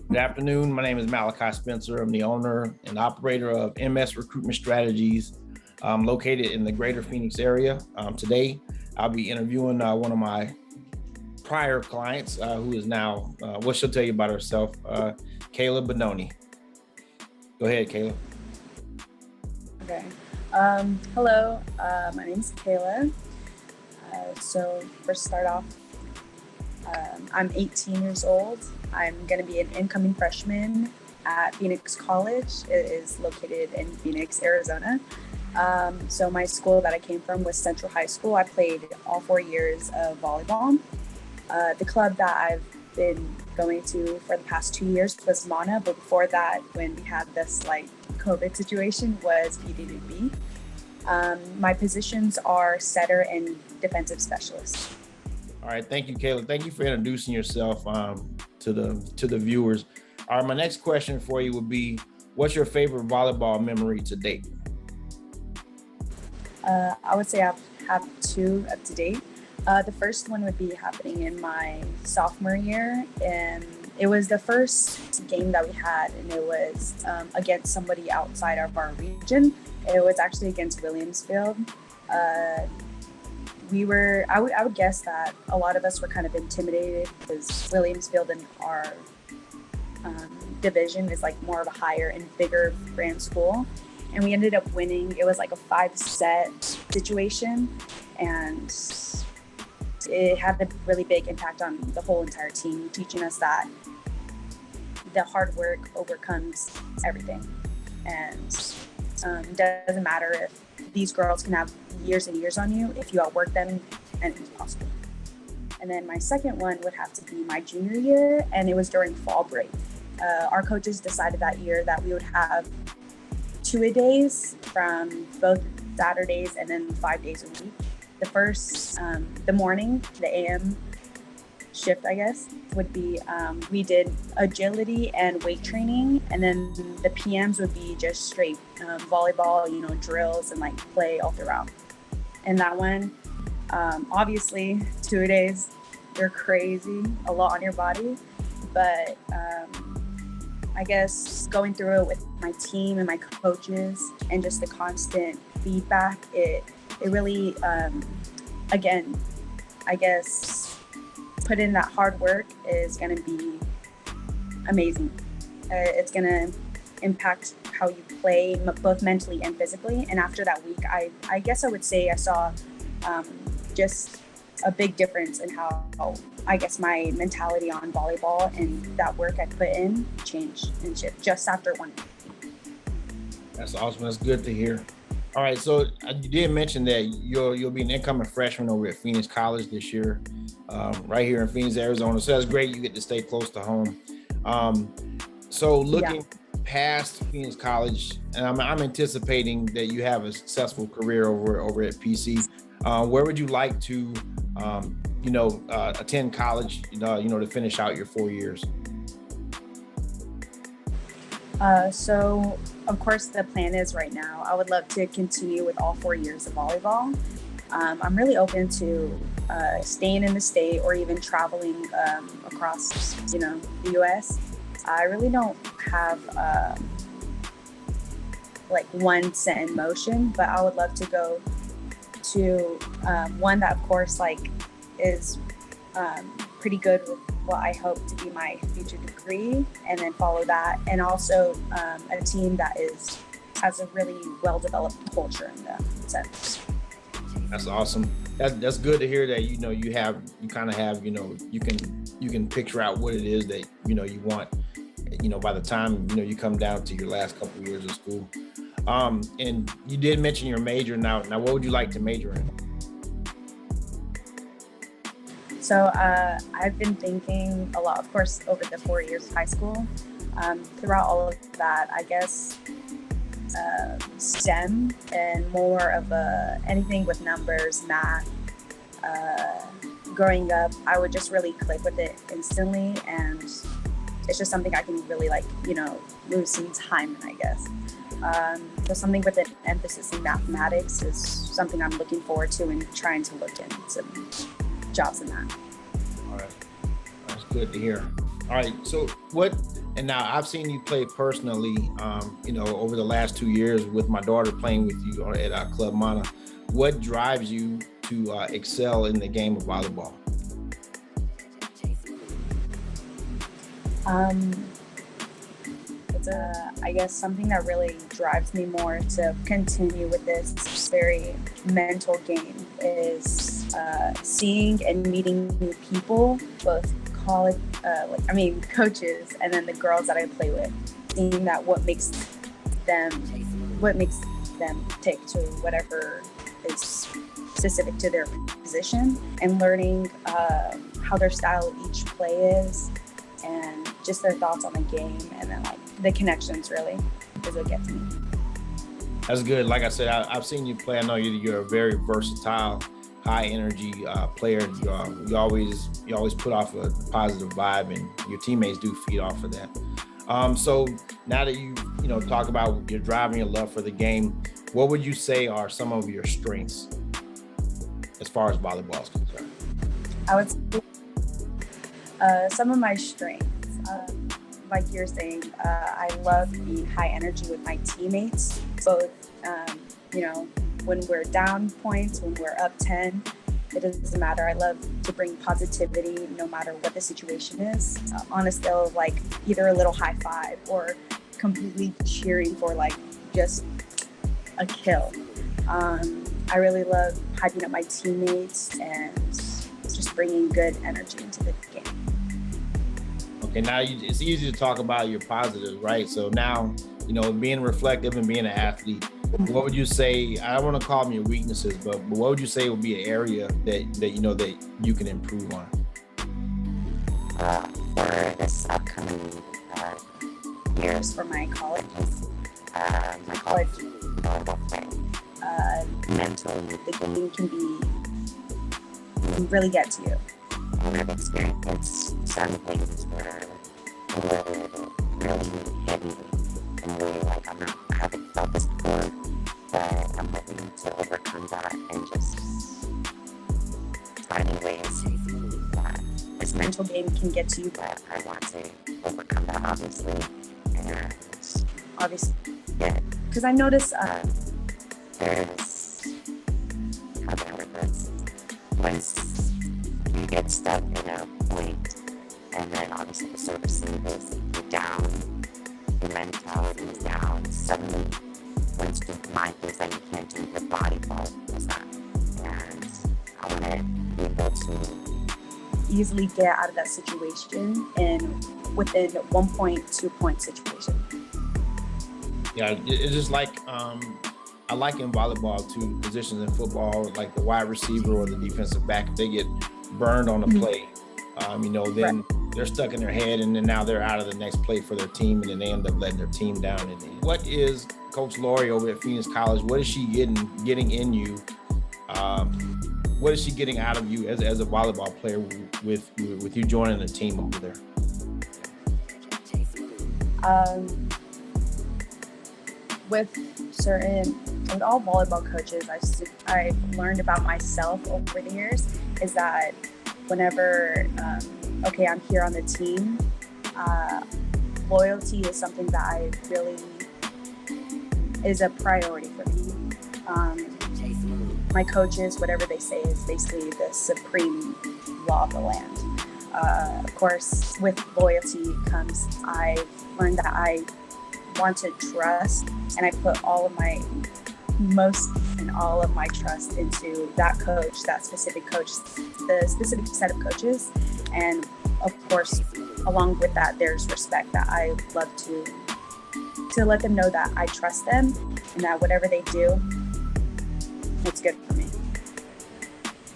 Good afternoon. My name is Malachi Spencer. I'm the owner and operator of ms.recruitment.strategies, located in the greater Phoenix area. Today, I'll be interviewing one of my prior clients who is now, what she'll tell you about herself, Kayla Bedonie. Go ahead, Kayla. Okay. Hello, my name is Kayla. So first start off, I'm 18 years old. I'm going to be an incoming freshman at Phoenix College. It is located in Phoenix, Arizona. So my school that I came from was Central High School. I played all 4 years of volleyball. The club that I've been going to for the past 2 years was MANA, but before that, when we had this COVID situation, was PDDB. My positions are setter and defensive specialist. All right, thank you, Kayla. Thank you for introducing yourself to the viewers. All right, my next question for you would be, what's your favorite volleyball memory to date? I would say I have two up to date. The first one would be happening in my sophomore year, and it was the first game that we had, and it was against somebody outside of our region. It was actually against Williamsfield. I would guess that a lot of us were kind of intimidated because Williamsfield in our division is more of a higher and bigger brand school. And we ended up winning. It was like a 5-set situation, and it had a really big impact on the whole entire team, teaching us that the hard work overcomes everything. And it doesn't matter if these girls can have years and years on you. If you outwork them, anything's possible. And then my second one would have to be my junior year, and it was during fall break. Our coaches decided that year that we would have 2-a-days from both Saturdays and then 5 days a week. The first, the morning, the AM shift, I guess, would be, we did agility and weight training, and then the PMs would be just straight volleyball, drills and play all throughout. And that one, obviously 2-a-days, they're crazy, a lot on your body, but I guess going through it with my team and my coaches and just the constant feedback, it really, again, I guess put in that hard work is going to be amazing. It's going to impact how you play both mentally and physically. And after that week, I guess I would say I saw just a big difference in how I guess my mentality on volleyball and that work I put in changed and shift just after 1 week. That's awesome. That's good to hear. All right, so you did mention that you'll be an incoming freshman over at Phoenix College this year, right here in Phoenix, Arizona. So that's great. You get to stay close to home. So looking past Phoenix College, and I'm anticipating that you have a successful career over at PC. Where would you like to, attend college, to finish out your 4 years? So of course the plan is right now, I would love to continue with all 4 years of volleyball. I'm really open to staying in the state or even traveling across, the US. I really don't have one set in motion, but I would love to go to one that of course is pretty good with what I hope to be my future degree, and then follow that, and also a team that has a really well-developed culture in the sense. That's awesome. That's good to hear that you can picture out what it is that you want by the time you come down to your last couple of years of school. And you did mention your major. Now what would you like to major in? So I've been thinking a lot, of course, over the 4 years of high school. Throughout all of that, I guess STEM and more of anything with numbers, math. Growing up, I would just really click with it instantly, and it's just something I can really lose some time in, I guess. So something with an emphasis in mathematics is something I'm looking forward to and trying to look in some jobs in that. All right, that's good to hear. All right, so what And now I've seen you play personally, over the last 2 years with my daughter playing with you at Club Mana. What drives you to excel in the game of volleyball? It's I guess something that really drives me more to continue with this very mental game is seeing and meeting new people, both college, coaches, and then the girls that I play with. Seeing that what makes them tick to whatever is specific to their position, and learning how their style of each play is, and just their thoughts on the game, and then like the connections really is what gets me. That's good. Like I said, I've seen you play. I know you're a very versatile, high energy player. You always put off a positive vibe, and your teammates do feed off of that. So now that you talk about your drive and your love for the game, what would you say are some of your strengths as far as volleyball is concerned? I would say some of my strengths, like you're saying, I love being high energy with my teammates, both, when we're down points, when we're up 10, it doesn't matter. I love to bring positivity no matter what the situation is, on a scale of like either a little high five or completely cheering for like just a kill. I really love hyping up my teammates and just bringing good energy into the game. Okay, now it's easy to talk about your positives, right? So now, being reflective and being an athlete, what would you say, I don't want to call them your weaknesses, but what would you say would be an area that you can improve on? For this upcoming years For my college, volleyball play, mentally, the game can really get to you. I've experienced some things where really hidden and really like I haven't felt this before, but I'm hoping to overcome that and just finding ways that This mental game can get to you, that I want to overcome that obviously, and yeah, because I notice there's how can I word this? Once you get stuck in a point, and then obviously the service is down, your mentality is down. Suddenly, once your mind thinks that you can't do, your body falls that. And I want to be able to easily get out of that situation and within 1 point, 2 point situation. Yeah, it's just like I like in volleyball two positions in football, like the wide receiver or the defensive back. If they get burned on a play, then they're stuck in their head, and then now they're out of the next play for their team, and then they end up letting their team down. And what is Coach Laurie over at Phoenix College? What is she getting in you? What is she getting out of you as a volleyball player with you joining the team over there? With all volleyball coaches, I've learned about myself over the years is that whenever, I'm here on the team, loyalty is something that I really is a priority for me. My coaches, whatever they say is basically the supreme law of the land. Of course, with loyalty comes, I've learned that I want to trust, and I put all of my trust into that coach, that specific coach, the specific set of coaches. And of course, along with that, there's respect that I love to let them know that I trust them and that whatever they do, it's good for me.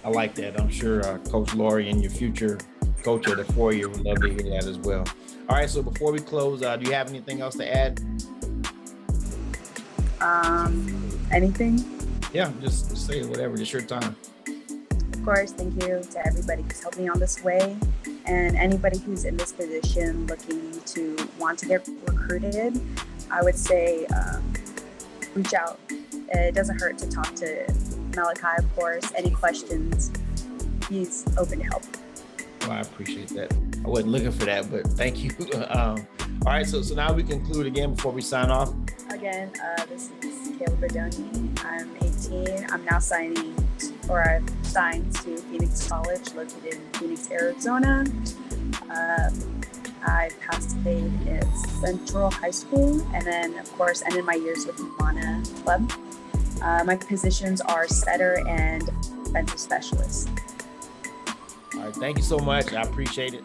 I like that. I'm sure Coach Laurie and your future coach at the 4-year would love to hear that as well. All right, so before we close, do you have anything else to add? Anything? Yeah, just say whatever. It's your time. Of course, thank you to everybody who's helped me on this way, and anybody who's in this position looking to want to get recruited. I would say reach out. It doesn't hurt to talk to Malachi, of course. Any questions, he's open to help. Well, I appreciate that. I wasn't looking for that, but thank you. All All right, so now we conclude again before we sign off. Again, this is Kayla Bedonie. I'm 18. I'm now I've signed to Phoenix College, located in Phoenix, Arizona. I participated in Central High School, and then, of course, ended my years with Mana Club. My positions are setter and defensive specialist. All right, thank you so much. I appreciate it.